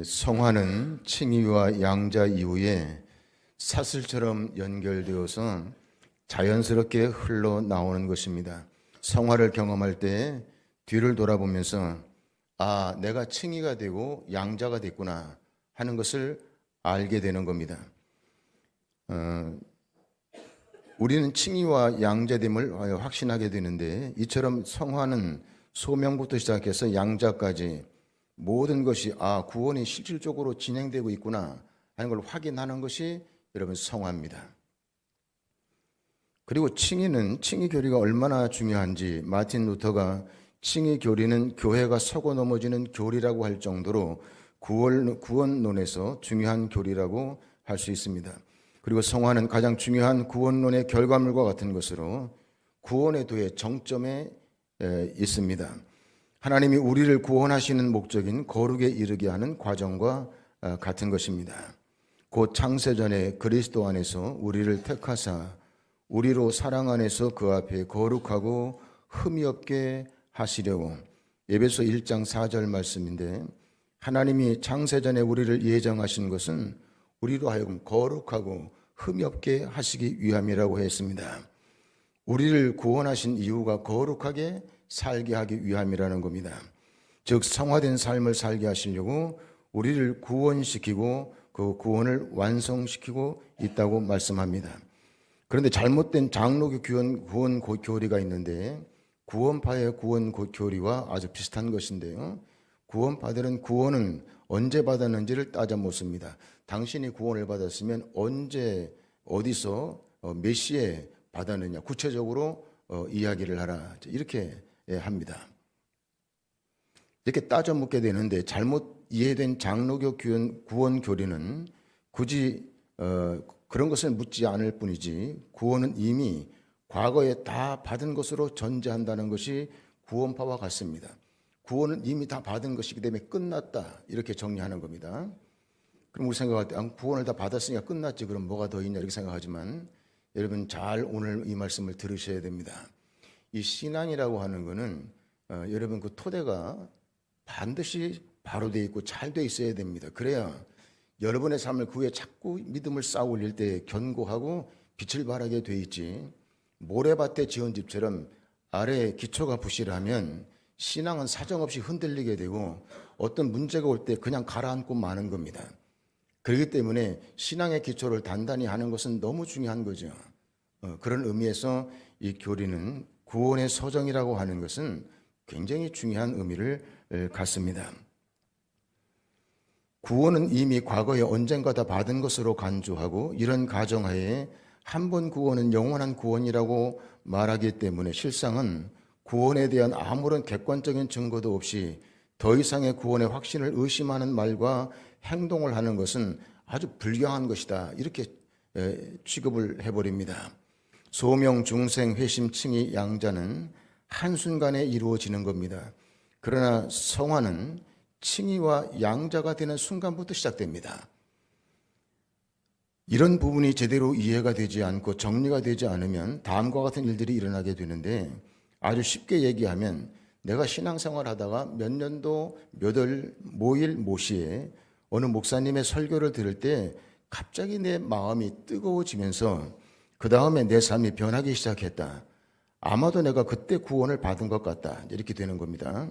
성화는 칭의와 양자 이후에 사슬처럼 연결되어서 자연스럽게 흘러나오는 것입니다. 성화를 경험할 때 뒤를 돌아보면서 내가 칭의가 되고 양자가 됐구나 하는 것을 알게 되는 겁니다. 우리는 칭의와 양자됨을 확신하게 되는데, 이처럼 성화는 소명부터 시작해서 양자까지 모든 것이 구원이 실질적으로 진행되고 있구나 하는 걸 확인하는 것이 여러분 성화입니다. 그리고 칭의 교리가 얼마나 중요한지 마틴 루터가 칭의 교리는 교회가 서고 넘어지는 교리라고 할 정도로 구원론에서 중요한 교리라고 할 수 있습니다. 그리고 성화는 가장 중요한 구원론의 결과물과 같은 것으로 구원의 도의 정점에 있습니다. 하나님이 우리를 구원하시는 목적인 거룩에 이르게 하는 과정과 같은 것입니다. 곧 창세전에 그리스도 안에서 우리를 택하사 우리로 사랑 안에서 그 앞에 거룩하고 흠이 없게 하시려고, 에베소 1장 4절 말씀인데, 하나님이 창세전에 우리를 예정하신 것은 우리로 하여금 거룩하고 흠이 없게 하시기 위함이라고 했습니다. 우리를 구원하신 이유가 거룩하게 살게 하기 위함이라는 겁니다. 즉 성화된 삶을 살게 하시려고 우리를 구원시키고 그 구원을 완성시키고 있다고 말씀합니다. 그런데 잘못된 장로교 구원 교리가 있는데, 구원파의 구원 교리와 아주 비슷한 것인데요, 구원파들은 구원은 언제 받았는지를 따져 묻습니다. 당신이 구원을 받았으면 언제 어디서 몇 시에 받았느냐 구체적으로 이야기를 하라, 이렇게 합니다. 이렇게 따져 묻게 되는데, 잘못 이해된 장로교 구원 교리는 굳이 그런 것을 묻지 않을 뿐이지 구원은 이미 과거에 다 받은 것으로 전제한다는 것이 구원파와 같습니다. 구원은 이미 다 받은 것이기 때문에 끝났다, 이렇게 정리하는 겁니다. 그럼 우리 생각할 때 구원을 다 받았으니까 끝났지, 그럼 뭐가 더 있냐 이렇게 생각하지만, 여러분 잘 오늘 이 말씀을 들으셔야 됩니다. 이 신앙이라고 하는 것은 여러분 그 토대가 반드시 바로 돼 있고 잘 돼 있어야 됩니다. 그래야 여러분의 삶을 그 위에 자꾸 믿음을 쌓아 올릴 때 견고하고 빛을 발하게 돼 있지, 모래밭에 지은 집처럼 아래에 기초가 부실하면 신앙은 사정없이 흔들리게 되고 어떤 문제가 올 때 그냥 가라앉고 마는 겁니다. 그렇기 때문에 신앙의 기초를 단단히 하는 것은 너무 중요한 거죠. 그런 의미에서 이 교리는 구원의 서정이라고 하는 것은 굉장히 중요한 의미를 갖습니다. 구원은 이미 과거에 언젠가 다 받은 것으로 간주하고, 이런 가정하에 한 번 구원은 영원한 구원이라고 말하기 때문에 실상은 구원에 대한 아무런 객관적인 증거도 없이 더 이상의 구원의 확신을 의심하는 말과 행동을 하는 것은 아주 불경한 것이다, 이렇게 취급을 해버립니다. 소명, 중생, 회심, 칭의, 양자는 한순간에 이루어지는 겁니다. 그러나 성화는 칭의와 양자가 되는 순간부터 시작됩니다. 이런 부분이 제대로 이해가 되지 않고 정리가 되지 않으면 다음과 같은 일들이 일어나게 되는데, 아주 쉽게 얘기하면 내가 신앙생활 하다가 몇 년도 몇 월 모일 모시에 어느 목사님의 설교를 들을 때 갑자기 내 마음이 뜨거워지면서 그 다음에 내 삶이 변하기 시작했다. 아마도 내가 그때 구원을 받은 것 같다, 이렇게 되는 겁니다.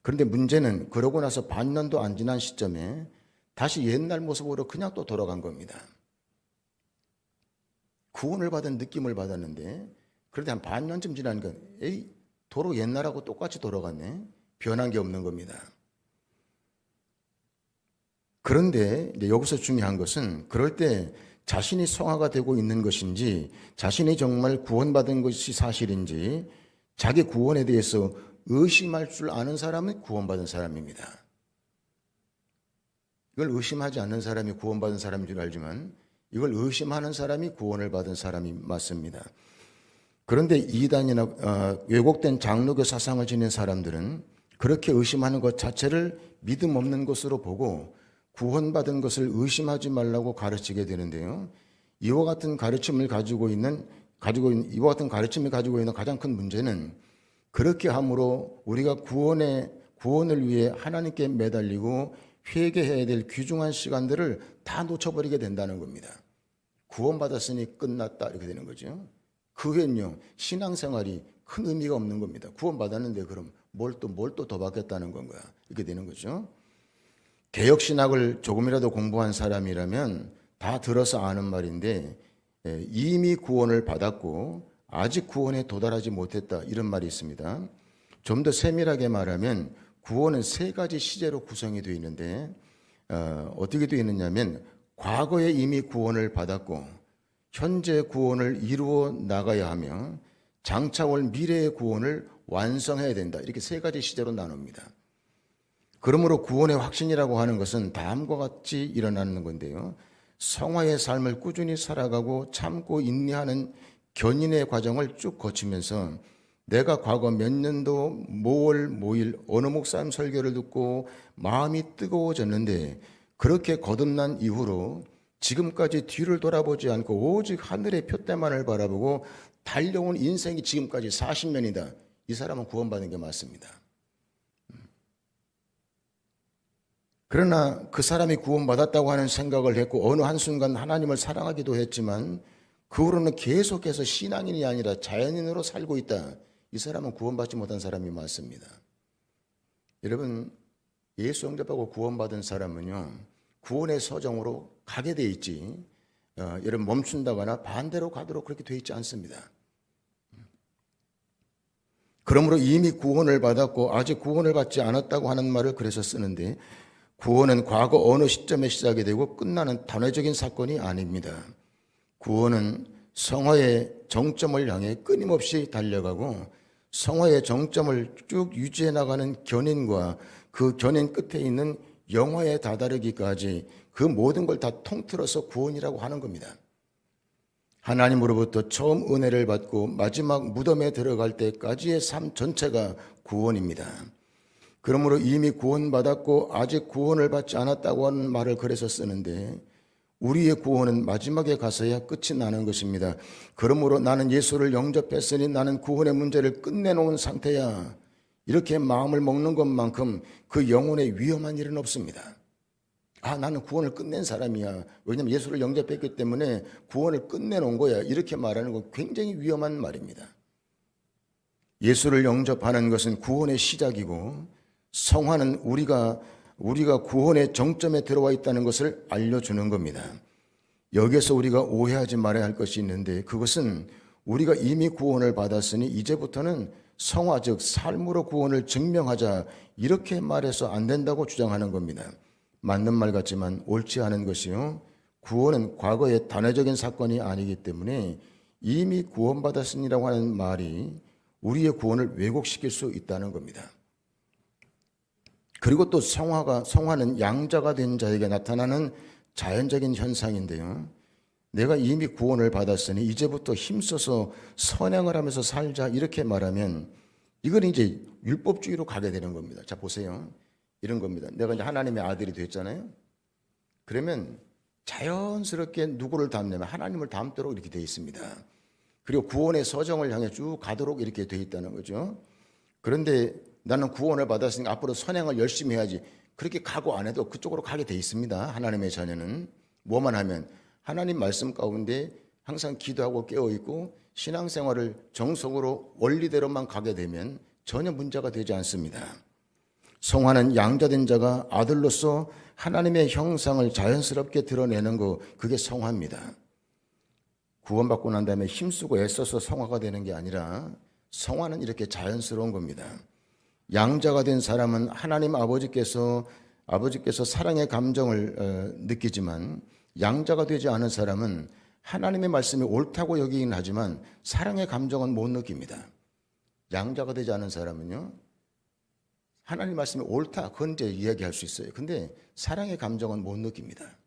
그런데 문제는 그러고 나서 반년도 안 지난 시점에 다시 옛날 모습으로 그냥 또 돌아간 겁니다. 구원을 받은 느낌을 받았는데, 그런데 한 반년쯤 지나니까 도로 옛날하고 똑같이 돌아갔네. 변한 게 없는 겁니다. 그런데 여기서 중요한 것은, 그럴 때 자신이 성화가 되고 있는 것인지, 자신이 정말 구원받은 것이 사실인지, 자기 구원에 대해서 의심할 줄 아는 사람은 구원받은 사람입니다. 이걸 의심하지 않는 사람이 구원받은 사람인 줄 알지만, 이걸 의심하는 사람이 구원을 받은 사람이 맞습니다. 그런데 이단이나 왜곡된 장로교 사상을 지닌 사람들은 그렇게 의심하는 것 자체를 믿음 없는 것으로 보고 구원받은 것을 의심하지 말라고 가르치게 되는데요, 이와 같은 가르침을 가지고 있는 가장 큰 문제는, 그렇게 함으로 우리가 구원을 위해 하나님께 매달리고 회개해야 될 귀중한 시간들을 다 놓쳐버리게 된다는 겁니다. 구원받았으니 끝났다 이렇게 되는 거죠. 그 후엔요 신앙생활이 큰 의미가 없는 겁니다. 구원받았는데 그럼 뭘 또 더 받겠다는 건가 이렇게 되는 거죠. 개혁신학을 조금이라도 공부한 사람이라면 다 들어서 아는 말인데 이미 구원을 받았고 아직 구원에 도달하지 못했다 이런 말이 있습니다. 좀 더 세밀하게 말하면 구원은 세 가지 시제로 구성이 되어 있는데 어떻게 되어 있느냐면 과거에 이미 구원을 받았고 현재 구원을 이루어 나가야 하며 장차 올 미래의 구원을 완성해야 된다. 이렇게 세 가지 시제로 나눕니다. 그러므로 구원의 확신이라고 하는 것은 다음과 같이 일어나는 건데요. 성화의 삶을 꾸준히 살아가고 참고 인내하는 견인의 과정을 쭉 거치면서 내가 과거 몇 년도 뭐월 뭐일 어느 목사님 설교를 듣고 마음이 뜨거워졌는데 그렇게 거듭난 이후로 지금까지 뒤를 돌아보지 않고 오직 하늘의 표대만을 바라보고 달려온 인생이 지금까지 40년이다. 이 사람은 구원받은 게 맞습니다. 그러나 그 사람이 구원받았다고 하는 생각을 했고 어느 한순간 하나님을 사랑하기도 했지만 그 후로는 계속해서 신앙인이 아니라 자연인으로 살고 있다. 이 사람은 구원받지 못한 사람이 맞습니다. 여러분 예수 영접하고 구원받은 사람은요 구원의 서정으로 가게 돼 있지 여러분 멈춘다거나 반대로 가도록 그렇게 돼 있지 않습니다. 그러므로 이미 구원을 받았고 아직 구원을 받지 않았다고 하는 말을 그래서 쓰는데 구원은 과거 어느 시점에 시작이 되고 끝나는 단회적인 사건이 아닙니다. 구원은 성화의 정점을 향해 끊임없이 달려가고 성화의 정점을 쭉 유지해 나가는 견인과 그 견인 끝에 있는 영화에 다다르기까지 그 모든 걸 다 통틀어서 구원이라고 하는 겁니다. 하나님으로부터 처음 은혜를 받고 마지막 무덤에 들어갈 때까지의 삶 전체가 구원입니다. 그러므로 이미 구원받았고 아직 구원을 받지 않았다고 하는 말을 그래서 쓰는데 우리의 구원은 마지막에 가서야 끝이 나는 것입니다. 그러므로 나는 예수를 영접했으니 나는 구원의 문제를 끝내놓은 상태야. 이렇게 마음을 먹는 것만큼 그 영혼에 위험한 일은 없습니다. 나는 구원을 끝낸 사람이야. 왜냐하면 예수를 영접했기 때문에 구원을 끝내놓은 거야. 이렇게 말하는 건 굉장히 위험한 말입니다. 예수를 영접하는 것은 구원의 시작이고 성화는 우리가 구원의 정점에 들어와 있다는 것을 알려주는 겁니다. 여기에서 우리가 오해하지 말아야 할 것이 있는데 그것은 우리가 이미 구원을 받았으니 이제부터는 성화 즉 삶으로 구원을 증명하자 이렇게 말해서 안 된다고 주장하는 겁니다. 맞는 말 같지만 옳지 않은 것이요. 구원은 과거의 단회적인 사건이 아니기 때문에 이미 구원받았으니라고 하는 말이 우리의 구원을 왜곡시킬 수 있다는 겁니다. 그리고 또 성화는 양자가 된 자에게 나타나는 자연적인 현상인데요. 내가 이미 구원을 받았으니 이제부터 힘써서 선행을 하면서 살자 이렇게 말하면 이건 이제 율법주의로 가게 되는 겁니다. 자 보세요. 이런 겁니다. 내가 이제 하나님의 아들이 됐잖아요. 그러면 자연스럽게 누구를 닮냐면 하나님을 닮도록 이렇게 되어 있습니다. 그리고 구원의 서정을 향해 쭉 가도록 이렇게 되어 있다는 거죠. 그런데 나는 구원을 받았으니까 앞으로 선행을 열심히 해야지. 그렇게 각오 안 해도 그쪽으로 가게 돼 있습니다. 하나님의 자녀는. 뭐만 하면 하나님 말씀 가운데 항상 기도하고 깨어있고 신앙생활을 정석으로 원리대로만 가게 되면 전혀 문제가 되지 않습니다. 성화는 양자된 자가 아들로서 하나님의 형상을 자연스럽게 드러내는 거 그게 성화입니다. 구원받고 난 다음에 힘쓰고 애써서 성화가 되는 게 아니라 성화는 이렇게 자연스러운 겁니다. 양자가 된 사람은 하나님 아버지께서 사랑의 감정을 느끼지만 양자가 되지 않은 사람은 하나님의 말씀이 옳다고 여기긴 하지만 사랑의 감정은 못 느낍니다. 양자가 되지 않은 사람은요. 하나님 말씀이 옳다 그건 이제 이야기할 수 있어요. 근데 사랑의 감정은 못 느낍니다.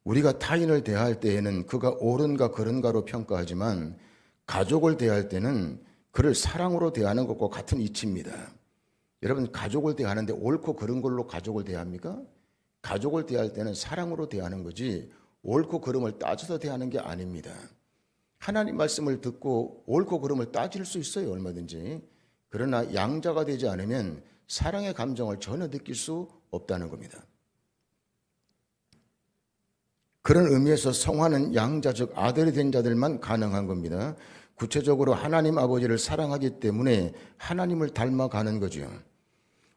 우리가 타인을 대할 때에는 그가 옳은가 그른가로 평가하지만 가족을 대할 때는 그를 사랑으로 대하는 것과 같은 이치입니다. 여러분 가족을 대하는데 옳고 그른 걸로 가족을 대합니까? 가족을 대할 때는 사랑으로 대하는 거지 옳고 그름을 따져서 대하는 게 아닙니다. 하나님 말씀을 듣고 옳고 그름을 따질 수 있어요. 얼마든지. 그러나 양자가 되지 않으면 사랑의 감정을 전혀 느낄 수 없다는 겁니다. 그런 의미에서 성화는 양자, 즉 아들이 된 자들만 가능한 겁니다. 구체적으로 하나님 아버지를 사랑하기 때문에 하나님을 닮아가는 거죠.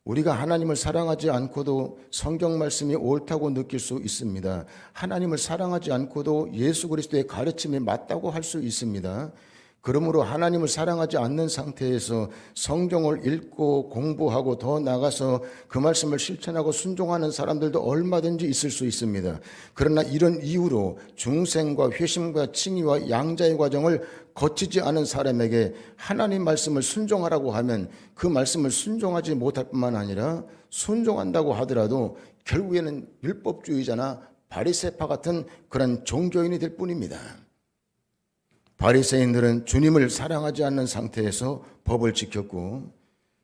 우리가 하나님을 사랑하지 않고도 성경 말씀이 옳다고 느낄 수 있습니다. 하나님을 사랑하지 않고도 예수 그리스도의 가르침이 맞다고 할 수 있습니다. 그러므로 하나님을 사랑하지 않는 상태에서 성경을 읽고 공부하고 더 나아가서 그 말씀을 실천하고 순종하는 사람들도 얼마든지 있을 수 있습니다. 그러나 이런 이유로 중생과 회심과 칭의와 양자의 과정을 거치지 않은 사람에게 하나님 말씀을 순종하라고 하면 그 말씀을 순종하지 못할 뿐만 아니라 순종한다고 하더라도 결국에는 율법주의자나 바리새파 같은 그런 종교인이 될 뿐입니다. 바리새인들은 주님을 사랑하지 않는 상태에서 법을 지켰고,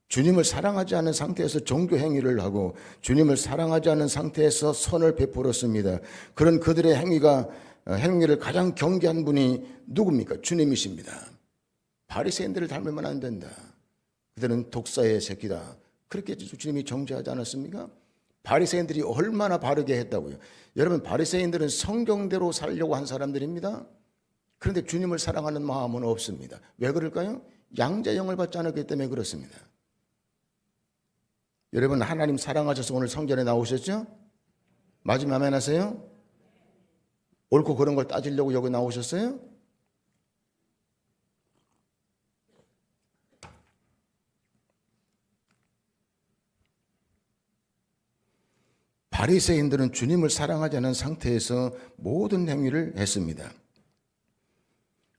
주님을 사랑하지 않는 상태에서 종교 행위를 하고, 주님을 사랑하지 않는 상태에서 선을 베풀었습니다. 그런 그들의 행위를 가장 경계한 분이 누굽니까? 주님이십니다. 바리새인들을 닮으면 안 된다. 그들은 독사의 새끼다. 그렇게 주님이 정죄하지 않았습니까? 바리새인들이 얼마나 바르게 했다고요. 여러분, 바리새인들은 성경대로 살려고 한 사람들입니다. 그런데 주님을 사랑하는 마음은 없습니다. 왜 그럴까요? 양자영을 받지 않았기 때문에 그렇습니다. 여러분, 하나님 사랑하셔서 오늘 성전에 나오셨죠? 맞으면 아멘 하세요? 옳고 그런 걸 따지려고 여기 나오셨어요? 바리새인들은 주님을 사랑하지 않은 상태에서 모든 행위를 했습니다.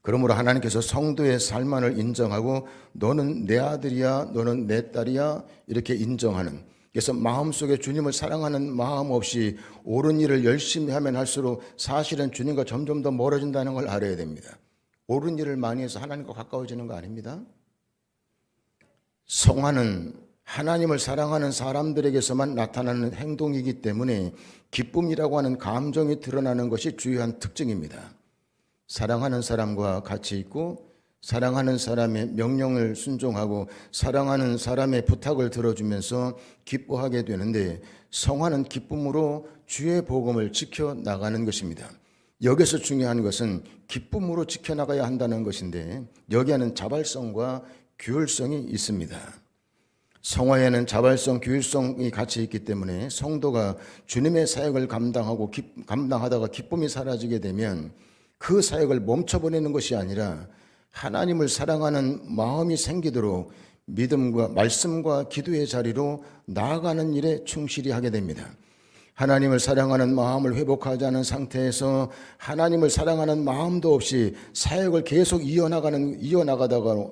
그러므로 하나님께서 성도의 삶만을 인정하고 너는 내 아들이야, 너는 내 딸이야 이렇게 인정하는, 그래서 마음속에 주님을 사랑하는 마음 없이 옳은 일을 열심히 하면 할수록 사실은 주님과 점점 더 멀어진다는 걸 알아야 됩니다. 옳은 일을 많이 해서 하나님과 가까워지는 거 아닙니다. 성화는 하나님을 사랑하는 사람들에게서만 나타나는 행동이기 때문에 기쁨이라고 하는 감정이 드러나는 것이 주요한 특징입니다. 사랑하는 사람과 같이 있고 사랑하는 사람의 명령을 순종하고 사랑하는 사람의 부탁을 들어주면서 기뻐하게 되는데, 성화는 기쁨으로 주의 복음을 지켜나가는 것입니다. 여기서 중요한 것은 기쁨으로 지켜나가야 한다는 것인데, 여기에는 자발성과 규율성이 있습니다. 성화에는 자발성, 규율성이 같이 있기 때문에 성도가 주님의 사역을 감당하다가 기쁨이 사라지게 되면 그 사역을 멈춰버리는 것이 아니라 하나님을 사랑하는 마음이 생기도록 믿음과 말씀과 기도의 자리로 나아가는 일에 충실히 하게 됩니다. 하나님을 사랑하는 마음을 회복하지 않은 상태에서 하나님을 사랑하는 마음도 없이 사역을 계속 이어나가다가는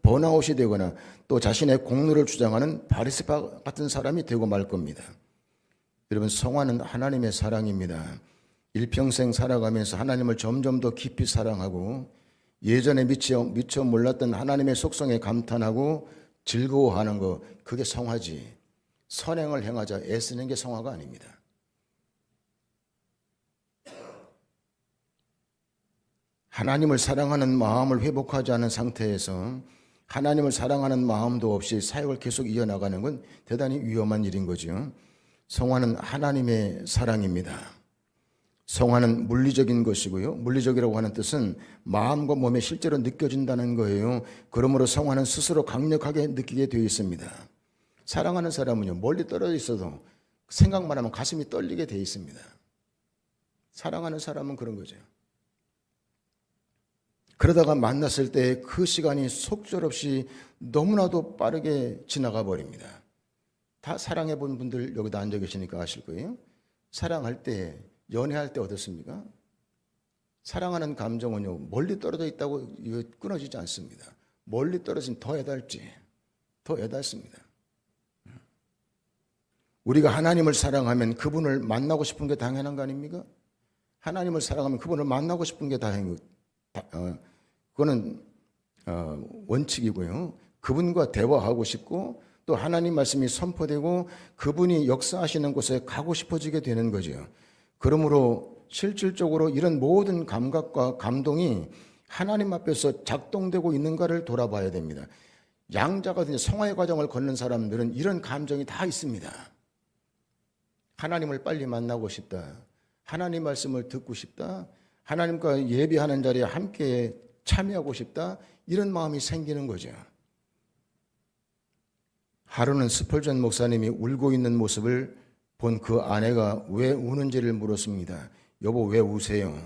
번아웃이 되거나 또 자신의 공로를 주장하는 바리새파 같은 사람이 되고 말 겁니다. 여러분, 성화는 하나님의 사랑입니다. 일평생 살아가면서 하나님을 점점 더 깊이 사랑하고 예전에 미처 몰랐던 하나님의 속성에 감탄하고 즐거워하는 것, 그게 성화지. 선행을 행하자 애쓰는 게 성화가 아닙니다. 하나님을 사랑하는 마음을 회복하지 않은 상태에서 하나님을 사랑하는 마음도 없이 사역을 계속 이어나가는 건 대단히 위험한 일인 거죠. 성화는 하나님의 사랑입니다. 성화는 물리적인 것이고요. 물리적이라고 하는 뜻은 마음과 몸에 실제로 느껴진다는 거예요. 그러므로 성화는 스스로 강력하게 느끼게 되어 있습니다. 사랑하는 사람은요, 멀리 떨어져 있어도 생각만 하면 가슴이 떨리게 되어 있습니다. 사랑하는 사람은 그런 거죠. 그러다가 만났을 때 그 시간이 속절없이 너무나도 빠르게 지나가 버립니다. 다 사랑해 본 분들 여기다 앉아 계시니까 아실 거예요. 사랑할 때, 연애할 때 어떻습니까? 사랑하는 감정은요, 멀리 떨어져 있다고 끊어지지 않습니다. 멀리 떨어지면 더 애달습니다. 우리가 하나님을 사랑하면 그분을 만나고 싶은 게 당연한 거 아닙니까? 하나님을 사랑하면 그분을 만나고 싶은 게 그거는 원칙이고요. 그분과 대화하고 싶고 또 하나님 말씀이 선포되고 그분이 역사하시는 곳에 가고 싶어지게 되는 거죠. 그러므로 실질적으로 이런 모든 감각과 감동이 하나님 앞에서 작동되고 있는가를 돌아봐야 됩니다. 양자가 성화의 과정을 걷는 사람들은 이런 감정이 다 있습니다. 하나님을 빨리 만나고 싶다. 하나님 말씀을 듣고 싶다. 하나님과 예배하는 자리에 함께 참여하고 싶다. 이런 마음이 생기는 거죠. 하루는 스펄전 목사님이 울고 있는 모습을 본 그 아내가 왜 우는지를 물었습니다. 여보, 왜 우세요?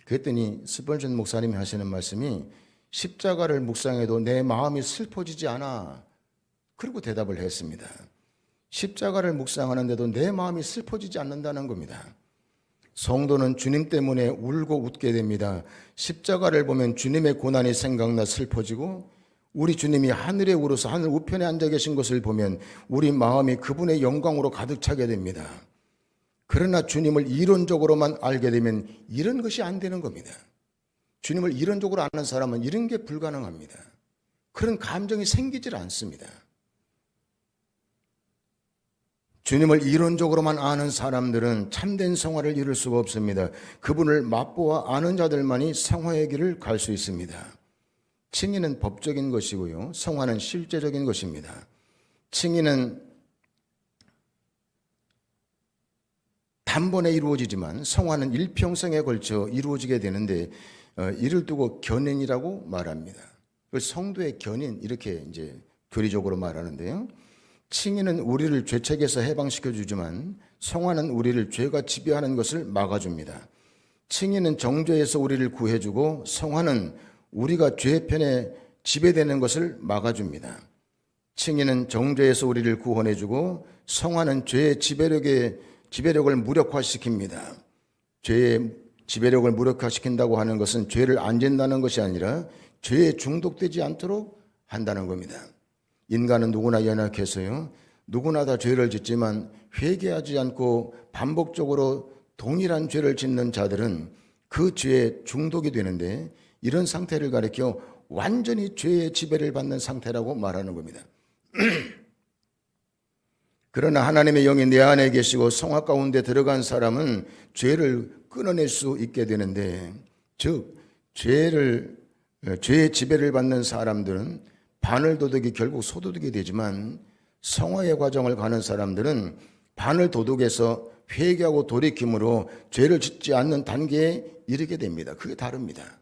그랬더니 스펄전 목사님이 하시는 말씀이 십자가를 묵상해도 내 마음이 슬퍼지지 않아. 그리고 대답을 했습니다. 십자가를 묵상하는데도 내 마음이 슬퍼지지 않는다는 겁니다. 성도는 주님 때문에 울고 웃게 됩니다. 십자가를 보면 주님의 고난이 생각나 슬퍼지고, 우리 주님이 하늘에 오르서 하늘 우편에 앉아 계신 것을 보면 우리 마음이 그분의 영광으로 가득 차게 됩니다. 그러나 주님을 이론적으로만 알게 되면 이런 것이 안 되는 겁니다. 주님을 이론적으로 아는 사람은 이런 게 불가능합니다. 그런 감정이 생기질 않습니다. 주님을 이론적으로만 아는 사람들은 참된 성화를 이룰 수가 없습니다. 그분을 맛보아 아는 자들만이 성화의 길을 갈 수 있습니다. 칭의는 법적인 것이고요. 성화는 실제적인 것입니다. 칭의는 단번에 이루어지지만 성화는 일평생에 걸쳐 이루어지게 되는데, 이를 두고 견인이라고 말합니다. 성도의 견인, 이렇게 이제 교리적으로 말하는데요. 칭의는 우리를 죄책에서 해방시켜 주지만 성화는 우리를 죄가 지배하는 것을 막아줍니다. 칭의는 정죄에서 우리를 구해주고 성화는 우리가 죄 편에 지배되는 것을 막아줍니다. 칭의는 정죄에서 우리를 구원해주고 성화는 죄의 지배력을 무력화시킵니다. 죄의 지배력을 무력화시킨다고 하는 것은 죄를 안 짓는다는 것이 아니라 죄에 중독되지 않도록 한다는 겁니다. 인간은 누구나 연약해서요. 누구나 다 죄를 짓지만 회개하지 않고 반복적으로 동일한 죄를 짓는 자들은 그 죄에 중독이 되는데, 이런 상태를 가리켜 완전히 죄의 지배를 받는 상태라고 말하는 겁니다. 그러나 하나님의 영이 내 안에 계시고 성화 가운데 들어간 사람은 죄를 끊어낼 수 있게 되는데, 즉 죄의 지배를 받는 사람들은 바늘 도둑이 결국 소도둑이 되지만, 성화의 과정을 가는 사람들은 바늘 도둑에서 회개하고 돌이킴으로 죄를 짓지 않는 단계에 이르게 됩니다. 그게 다릅니다.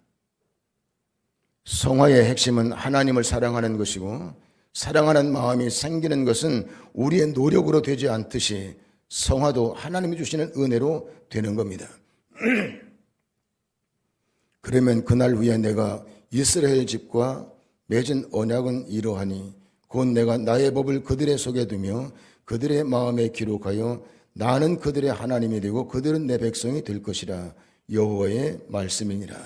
성화의 핵심은 하나님을 사랑하는 것이고, 사랑하는 마음이 생기는 것은 우리의 노력으로 되지 않듯이 성화도 하나님이 주시는 은혜로 되는 겁니다. 그러면 그날 후에 내가 이스라엘 집과 맺은 언약은 이러하니 곧 내가 나의 법을 그들의 속에 두며 그들의 마음에 기록하여 나는 그들의 하나님이 되고 그들은 내 백성이 될 것이라. 여호와의 말씀이니라.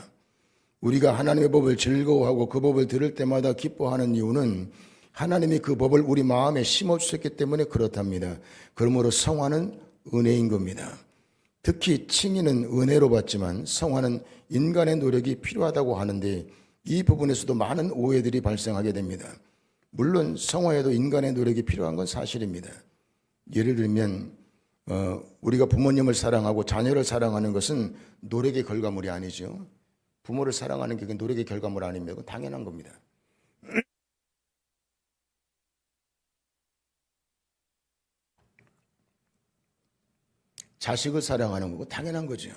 우리가 하나님의 법을 즐거워하고 그 법을 들을 때마다 기뻐하는 이유는 하나님이 그 법을 우리 마음에 심어주셨기 때문에 그렇답니다. 그러므로 성화는 은혜인 겁니다. 특히 칭의는 은혜로 받지만 성화는 인간의 노력이 필요하다고 하는데, 이 부분에서도 많은 오해들이 발생하게 됩니다. 물론 성화에도 인간의 노력이 필요한 건 사실입니다. 예를 들면 우리가 부모님을 사랑하고 자녀를 사랑하는 것은 노력의 결과물이 아니죠. 부모를 사랑하는 게 노력의 결과물 아닙니다. 그건 당연한 겁니다. 자식을 사랑하는 거고 당연한 거죠.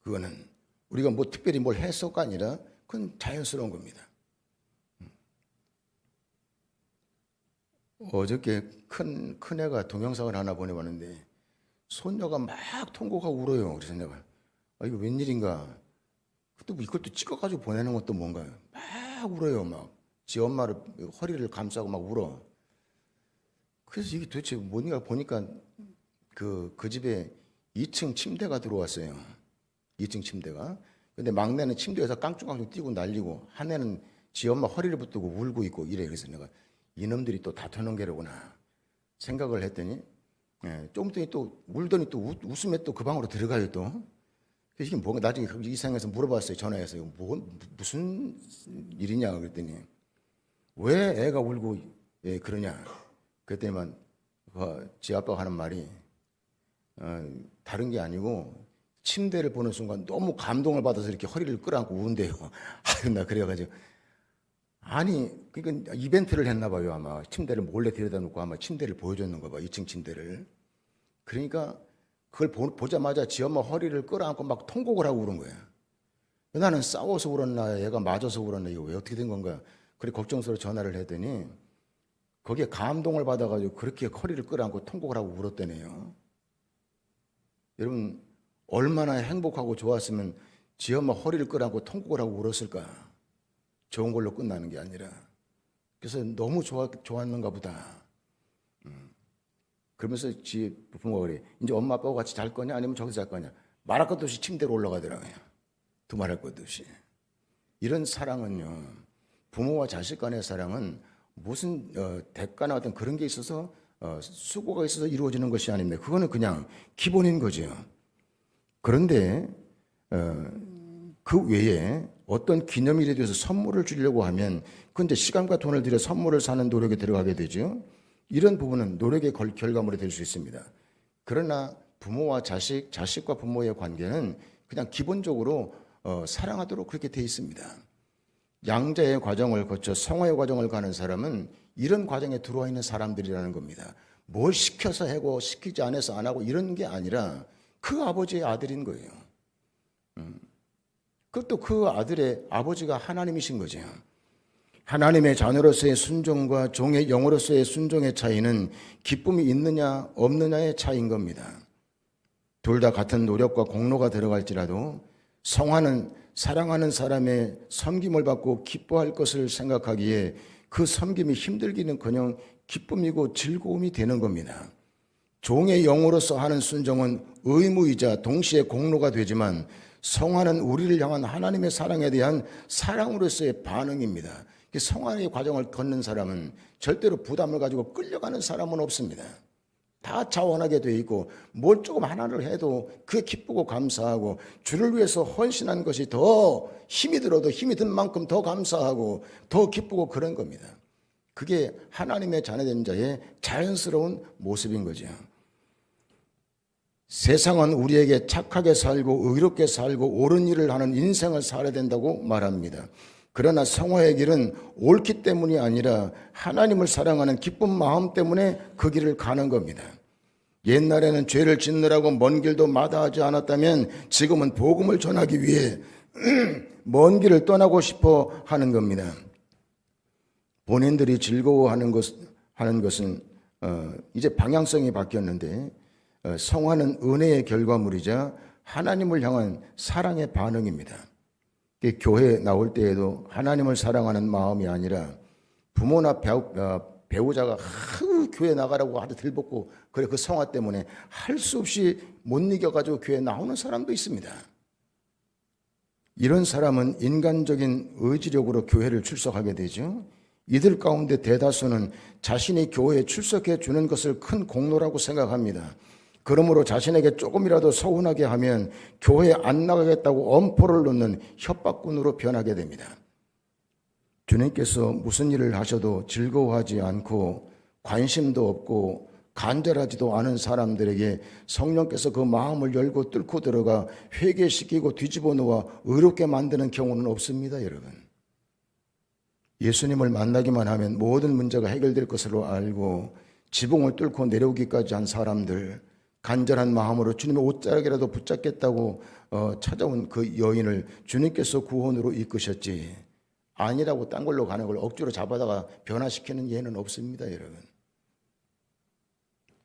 그거는 우리가 뭐 특별히 뭘 해서가 아니라 그건 자연스러운 겁니다. 어저께 큰 애가 동영상을 하나 보내봤는데 손녀가 막 통곡하고 울어요. 그래서 내가 이거 웬일인가. 이것도 찍어가지고 보내는 것도 뭔가요. 막 울어요. 막 지 엄마를 허리를 감싸고 막 울어. 그래서 이게 도대체 뭔가 보니까 그 집에 2층 침대가 들어왔어요. 2층 침대가. 근데 막내는 침대에서 깡충깡충 뛰고 날리고, 한 애는 지 엄마 허리를 붙들고 울고 있고 이래. 그래서 내가 이놈들이 또 다투는 게로구나 생각을 했더니, 좀 있더니 또 울더니 또 웃음에 또 그 방으로 들어가요 또. 그래서 이게 뭔가 나중에 이상해서 물어봤어요. 전화해서 무슨 일이냐 그랬더니 왜 애가 울고 그러냐 그랬더니만 지 아빠가 하는 말이 다른 게 아니고 침대를 보는 순간 너무 감동을 받아서 이렇게 허리를 끌어안고 우는데요. 아유 나 그래가지고 아니, 그러니까 이벤트를 했나 봐요, 아마. 침대를 몰래 데려다 놓고 아마 침대를 보여줬는가 봐, 2층 침대를. 그러니까 그걸 보자마자 지 엄마 허리를 끌어안고 막 통곡을 하고 그런 거야. 나는 싸워서 울었나, 얘가 맞아서 울었나, 이거 왜 어떻게 된 건가. 그래, 걱정스러워 전화를 했더니 거기에 감동을 받아가지고 그렇게 허리를 끌어안고 통곡을 하고 울었대네요. 여러분, 얼마나 행복하고 좋았으면 지 엄마 허리를 끌어안고 통곡을 하고 울었을까. 좋은 걸로 끝나는 게 아니라. 그래서 너무 좋았는가 보다. 그러면서 지 부모가 그래. 이제 엄마 아빠하고 같이 잘 거냐 아니면 저기서 잘 거냐. 말할 것도 없이 침대로 올라가더라고요. 두말할 것도 없이. 이런 사랑은요. 부모와 자식 간의 사랑은 무슨 대가나 어떤 그런 게 있어서 수고가 있어서 이루어지는 것이 아닙니다. 그거는 그냥 기본인 거죠. 그런데 그 외에 어떤 기념일에 대해서 선물을 주려고 하면 그건 이제 시간과 돈을 들여 선물을 사는 노력에 들어가게 되죠. 이런 부분은 노력의 결과물이 될 수 있습니다. 그러나 부모와 자식, 자식과 부모의 관계는 그냥 기본적으로 사랑하도록 그렇게 돼 있습니다. 양자의 과정을 거쳐 성화의 과정을 가는 사람은 이런 과정에 들어와 있는 사람들이라는 겁니다. 뭘 시켜서 하고 시키지 않아서 안 하고 이런 게 아니라 그 아버지의 아들인 거예요. 그것도 그 아들의 아버지가 하나님이신 거죠. 하나님의 자녀로서의 순종과 종의 영으로서의 순종의 차이는 기쁨이 있느냐 없느냐의 차이인 겁니다. 둘 다 같은 노력과 공로가 들어갈지라도 성화는 사랑하는 사람의 섬김을 받고 기뻐할 것을 생각하기에 그 섬김이 힘들기는커녕 기쁨이고 즐거움이 되는 겁니다. 종의 영으로서 하는 순종은 의무이자 동시에 공로가 되지만 성화는 우리를 향한 하나님의 사랑에 대한 사랑으로서의 반응입니다. 성화의 과정을 걷는 사람은 절대로 부담을 가지고 끌려가는 사람은 없습니다. 다 자원하게 돼 있고 뭘 조금 하나를 해도 그게 기쁘고 감사하고 주를 위해서 헌신한 것이 더 힘이 들어도 힘이 든 만큼 더 감사하고 더 기쁘고 그런 겁니다. 그게 하나님의 자녀된 자의 자연스러운 모습인 거죠. 세상은 우리에게 착하게 살고 의롭게 살고 옳은 일을 하는 인생을 살아야 된다고 말합니다. 그러나 성화의 길은 옳기 때문이 아니라 하나님을 사랑하는 기쁜 마음 때문에 그 길을 가는 겁니다. 옛날에는 죄를 짓느라고 먼 길도 마다하지 않았다면 지금은 복음을 전하기 위해 먼 길을 떠나고 싶어 하는 겁니다. 본인들이 즐거워하는 것은 이제 방향성이 바뀌었는데 성화는 은혜의 결과물이자 하나님을 향한 사랑의 반응입니다. 교회에 나올 때에도 하나님을 사랑하는 마음이 아니라 부모나 배우자가 교회 나가라고 하도 들벗고 그래 그 성화 때문에 할 수 없이 못 이겨가지고 교회 나오는 사람도 있습니다. 이런 사람은 인간적인 의지력으로 교회를 출석하게 되죠. 이들 가운데 대다수는 자신이 교회에 출석해 주는 것을 큰 공로라고 생각합니다. 그러므로 자신에게 조금이라도 서운하게 하면 교회에 안 나가겠다고 엄포를 놓는 협박꾼으로 변하게 됩니다. 주님께서 무슨 일을 하셔도 즐거워하지 않고 관심도 없고 간절하지도 않은 사람들에게 성령께서 그 마음을 열고 뚫고 들어가 회개시키고 뒤집어 놓아 의롭게 만드는 경우는 없습니다, 여러분. 예수님을 만나기만 하면 모든 문제가 해결될 것으로 알고 지붕을 뚫고 내려오기까지 한 사람들, 간절한 마음으로 주님의 옷자락이라도 붙잡겠다고 찾아온 그 여인을 주님께서 구원으로 이끄셨지, 아니라고 딴 걸로 가는 걸 억지로 잡아다가 변화시키는 예는 없습니다, 여러분.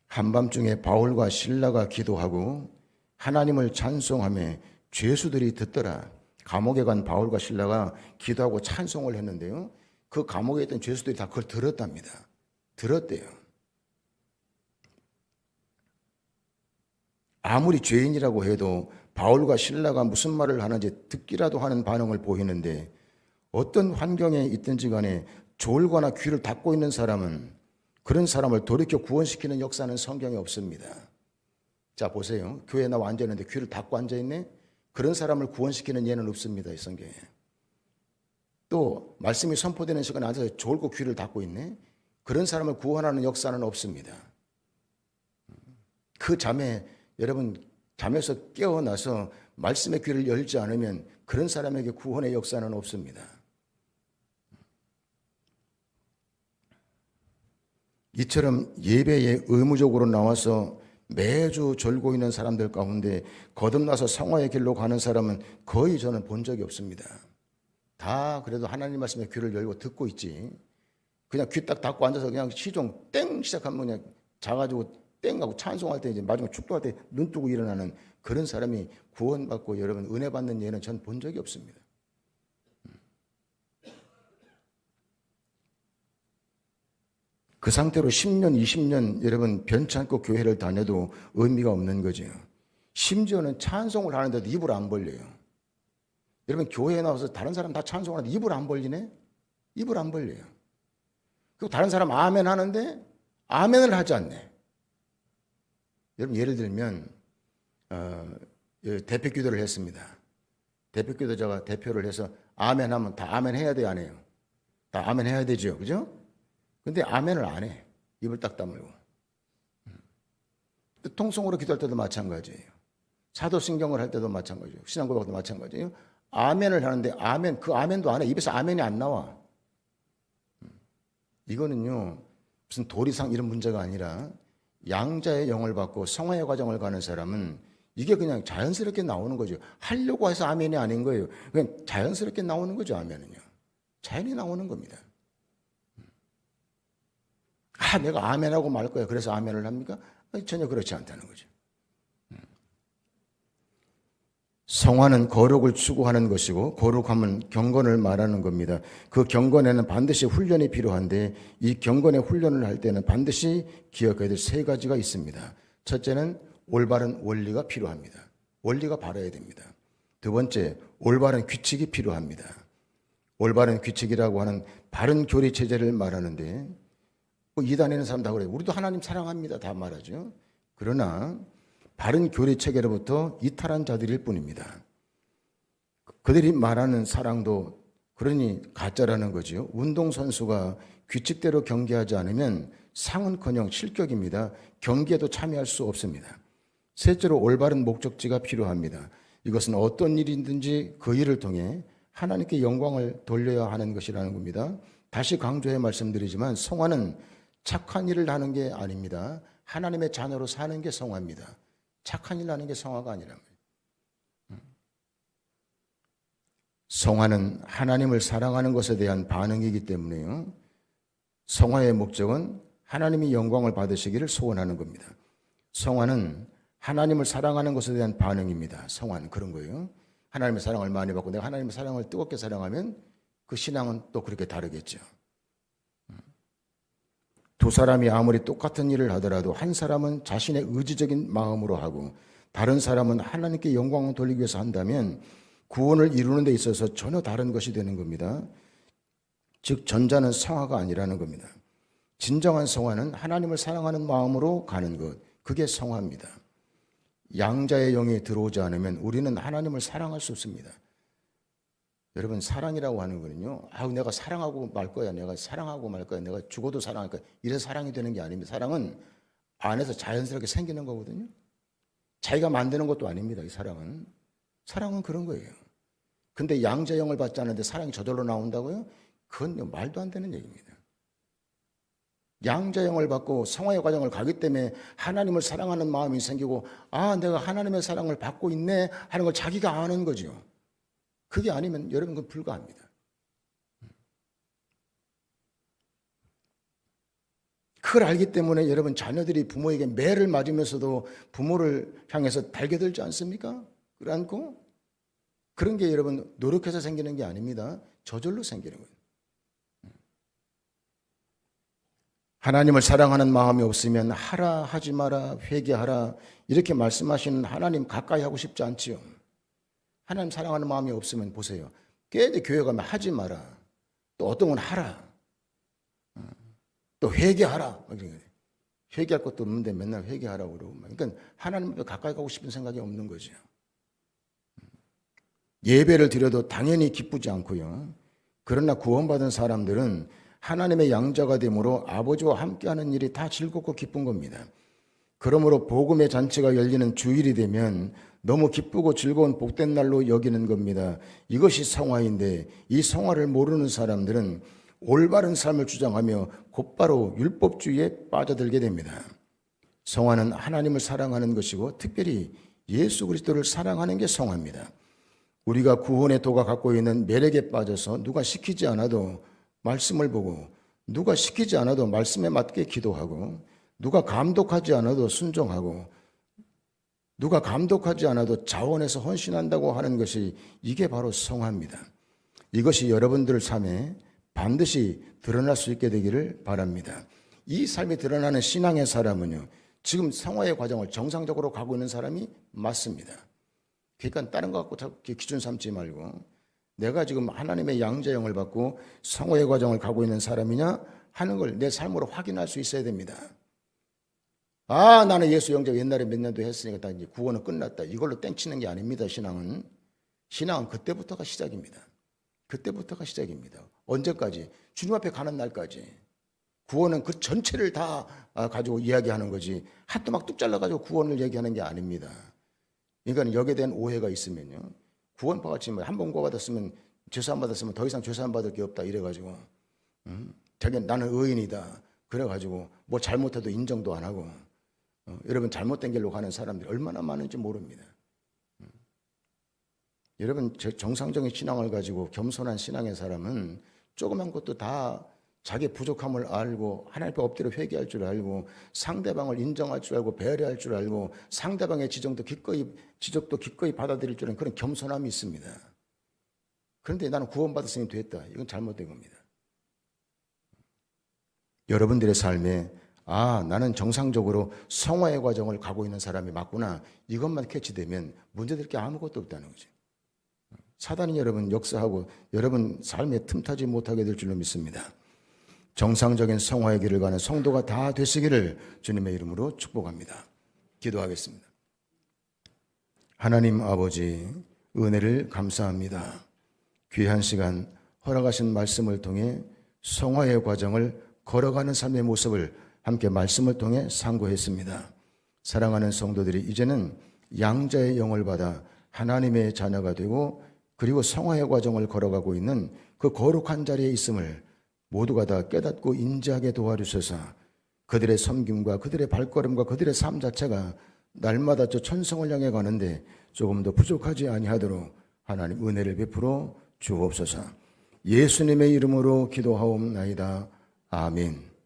한밤중에 바울과 실라가 기도하고 하나님을 찬송하며 죄수들이 듣더라. 감옥에 간 바울과 실라가 기도하고 찬송을 했는데요, 그 감옥에 있던 죄수들이 다 그걸 들었답니다. 들었대요. 아무리 죄인이라고 해도 바울과 실라가 무슨 말을 하는지 듣기라도 하는 반응을 보이는데, 어떤 환경에 있든지 간에 졸거나 귀를 닫고 있는 사람은 그런 사람을 돌이켜 구원시키는 역사는 성경에 없습니다. 자, 보세요. 교회에 나와 앉아있는데 귀를 닫고 앉아있네? 그런 사람을 구원시키는 예는 없습니다, 이 성경에. 또 말씀이 선포되는 시간에 앉아서 졸고 귀를 닫고 있네? 그런 사람을 구원하는 역사는 없습니다. 그 잠에 여러분 잠에서 깨어나서 말씀의 귀를 열지 않으면 그런 사람에게 구원의 역사는 없습니다. 이처럼 예배에 의무적으로 나와서 매주 절고 있는 사람들 가운데 거듭나서 성화의 길로 가는 사람은 거의 저는 본 적이 없습니다. 다 그래도 하나님 말씀에 귀를 열고 듣고 있지. 그냥 귀 딱 닫고 앉아서 그냥 시종 땡 시작하면 그냥 자가지고 땡 하고 찬송할 때 이제 마지막 축도할 때 눈 뜨고 일어나는 그런 사람이 구원받고 여러분 은혜 받는 예는 전 본 적이 없습니다. 그 상태로 10년, 20년 여러분 변치 않고 교회를 다녀도 의미가 없는 거죠. 심지어는 찬송을 하는데도 입을 안 벌려요. 여러분 교회에 나와서 다른 사람 다 찬송하는데 입을 안 벌리네? 입을 안 벌려요. 그리고 다른 사람 아멘 하는데 아멘을 하지 않네. 여러분 예를 들면 대표 기도를 했습니다. 대표 기도자가 대표를 해서 아멘 하면 다 아멘 해야 돼요, 안 해요? 다 아멘 해야 되죠, 그죠? 근데 아멘을 안 해. 입을 딱 다물고. 통성으로 기도할 때도 마찬가지예요. 사도신경을 할 때도 마찬가지예요. 신앙고백도 마찬가지예요. 아멘을 하는데 아멘, 그 아멘도 안 해. 입에서 아멘이 안 나와. 이거는요, 무슨 도리상 이런 문제가 아니라 양자의 영을 받고 성화의 과정을 가는 사람은 이게 그냥 자연스럽게 나오는 거죠. 하려고 해서 아멘이 아닌 거예요. 그냥 자연스럽게 나오는 거죠, 아멘은요. 자연히 나오는 겁니다. 내가 아멘하고 말 거야. 그래서 아멘을 합니까? 전혀 그렇지 않다는 거죠. 성화는 거룩을 추구하는 것이고 거룩함은 경건을 말하는 겁니다. 그 경건에는 반드시 훈련이 필요한데 이 경건의 훈련을 할 때는 반드시 기억해야 될 세 가지가 있습니다. 첫째는 올바른 원리가 필요합니다. 원리가 바라야 됩니다. 두 번째, 올바른 규칙이 필요합니다. 올바른 규칙이라고 하는 바른 교리 체제를 말하는데 이단에는 사람 다 그래요. 우리도 하나님 사랑합니다. 다 말하죠. 그러나 바른 교리 체계로부터 이탈한 자들일 뿐입니다. 그들이 말하는 사랑도 그러니 가짜라는 거죠. 운동선수가 규칙대로 경기하지 않으면 상은커녕 실격입니다. 경기에도 참여할 수 없습니다. 셋째로 올바른 목적지가 필요합니다. 이것은 어떤 일이든지 그 일을 통해 하나님께 영광을 돌려야 하는 것이라는 겁니다. 다시 강조해 말씀드리지만 성화는 착한 일을 하는 게 아닙니다. 하나님의 자녀로 사는 게 성화입니다. 착한 일 하는 게 성화가 아니란 말이에요. 성화는 하나님을 사랑하는 것에 대한 반응이기 때문에요. 성화의 목적은 하나님이 영광을 받으시기를 소원하는 겁니다. 성화는 하나님을 사랑하는 것에 대한 반응입니다. 성화는 그런 거예요. 하나님의 사랑을 많이 받고 내가 하나님의 사랑을 뜨겁게 사랑하면 그 신앙은 또 그렇게 다르겠죠. 두 사람이 아무리 똑같은 일을 하더라도 한 사람은 자신의 의지적인 마음으로 하고 다른 사람은 하나님께 영광을 돌리기 위해서 한다면 구원을 이루는 데 있어서 전혀 다른 것이 되는 겁니다. 즉 전자는 성화가 아니라는 겁니다. 진정한 성화는 하나님을 사랑하는 마음으로 가는 것, 그게 성화입니다. 양자의 영이 들어오지 않으면 우리는 하나님을 사랑할 수 없습니다. 여러분 사랑이라고 하는 거는요. 내가 사랑하고 말 거야. 내가 사랑하고 말 거야. 내가 죽어도 사랑할 거야. 이래서 사랑이 되는 게 아닙니다. 사랑은 안에서 자연스럽게 생기는 거거든요. 자기가 만드는 것도 아닙니다. 이 사랑은. 사랑은 그런 거예요. 근데 양자영을 받지 않는데 사랑이 저절로 나온다고요? 그건 말도 안 되는 얘기입니다. 양자영을 받고 성화의 과정을 가기 때문에 하나님을 사랑하는 마음이 생기고 내가 하나님의 사랑을 받고 있네 하는 걸 자기가 아는 거죠. 그게 아니면 여러분 그건 불가합니다. 그걸 알기 때문에 여러분 자녀들이 부모에게 매를 맞으면서도 부모를 향해서 달겨들지 않습니까? 그렇고 그런 게 여러분 노력해서 생기는 게 아닙니다. 저절로 생기는 거예요. 하나님을 사랑하는 마음이 없으면 하라 하지 마라 회개하라 이렇게 말씀하시는 하나님 가까이 하고 싶지 않지요. 하나님 사랑하는 마음이 없으면 보세요. 깨지 교회 가면 하지 마라. 또 어떤 건 하라. 또 회개하라. 회개할 것도 없는데 맨날 회개하라고 그러고. 그러니까 하나님 앞에 가까이 가고 싶은 생각이 없는 거죠. 예배를 드려도 당연히 기쁘지 않고요. 그러나 구원받은 사람들은 하나님의 양자가 되므로 아버지와 함께하는 일이 다 즐겁고 기쁜 겁니다. 그러므로 복음의 잔치가 열리는 주일이 되면 너무 기쁘고 즐거운 복된 날로 여기는 겁니다. 이것이 성화인데 이 성화를 모르는 사람들은 올바른 삶을 주장하며 곧바로 율법주의에 빠져들게 됩니다. 성화는 하나님을 사랑하는 것이고 특별히 예수 그리스도를 사랑하는 게 성화입니다. 우리가 구원의 도가 갖고 있는 매력에 빠져서 누가 시키지 않아도 말씀을 보고, 누가 시키지 않아도 말씀에 맞게 기도하고, 누가 감독하지 않아도 순종하고, 누가 감독하지 않아도 자원해서 헌신한다고 하는 것이, 이게 바로 성화입니다. 이것이 여러분들 삶에 반드시 드러날 수 있게 되기를 바랍니다. 이 삶이 드러나는 신앙의 사람은요, 지금 성화의 과정을 정상적으로 가고 있는 사람이 맞습니다. 그러니까 다른 거 갖고 자꾸 기준 삼지 말고, 내가 지금 하나님의 양자형을 받고 성화의 과정을 가고 있는 사람이냐 하는 걸 내 삶으로 확인할 수 있어야 됩니다. 아, 나는 예수 영접 옛날에 몇 년도 했으니까 다 이제 구원은 끝났다, 이걸로 땡치는 게 아닙니다. 신앙은 그때부터가 시작입니다. 그때부터가 시작입니다. 언제까지? 주님 앞에 가는 날까지. 구원은 그 전체를 다 가지고 이야기하는 거지, 하도 막 뚝 잘라가지고 구원을 얘기하는 게 아닙니다. 그러니까 여기에 대한 오해가 있으면요, 구원받았지 한 번 구원받았으면, 죄사함 받았으면 더 이상 죄사함 받을 게 없다 이래가지고, 자기 나는 의인이다 그래가지고 뭐 잘못해도 인정도 안 하고, 여러분 잘못된 길로 가는 사람들이 얼마나 많은지 모릅니다. 여러분 정상적인 신앙을 가지고 겸손한 신앙의 사람은 조그만 것도 다 자기 부족함을 알고 하나님 앞에 엎드려 회개할 줄 알고, 상대방을 인정할 줄 알고, 배려할 줄 알고, 상대방의 지적도 기꺼이 받아들일 줄 아는 그런 겸손함이 있습니다. 그런데 나는 구원받았으니 됐다, 이건 잘못된 겁니다. 여러분들의 삶에 나는 정상적으로 성화의 과정을 가고 있는 사람이 맞구나, 이것만 캐치되면 문제될 게 아무것도 없다는 거죠. 사단이 여러분 역사하고 여러분 삶에 틈타지 못하게 될 줄로 믿습니다. 정상적인 성화의 길을 가는 성도가 다 되시기를 주님의 이름으로 축복합니다. 기도하겠습니다. 하나님 아버지, 은혜를 감사합니다. 귀한 시간 허락하신 말씀을 통해 성화의 과정을 걸어가는 삶의 모습을 함께 말씀을 통해 상고했습니다. 사랑하는 성도들이 이제는 양자의 영을 받아 하나님의 자녀가 되고, 그리고 성화의 과정을 걸어가고 있는 그 거룩한 자리에 있음을 모두가 다 깨닫고 인지하게 도와주셔서 그들의 섬김과 그들의 발걸음과 그들의 삶 자체가 날마다 저 천성을 향해 가는데 조금 더 부족하지 아니하도록 하나님 은혜를 베풀어 주옵소서. 예수님의 이름으로 기도하옵나이다. 아멘.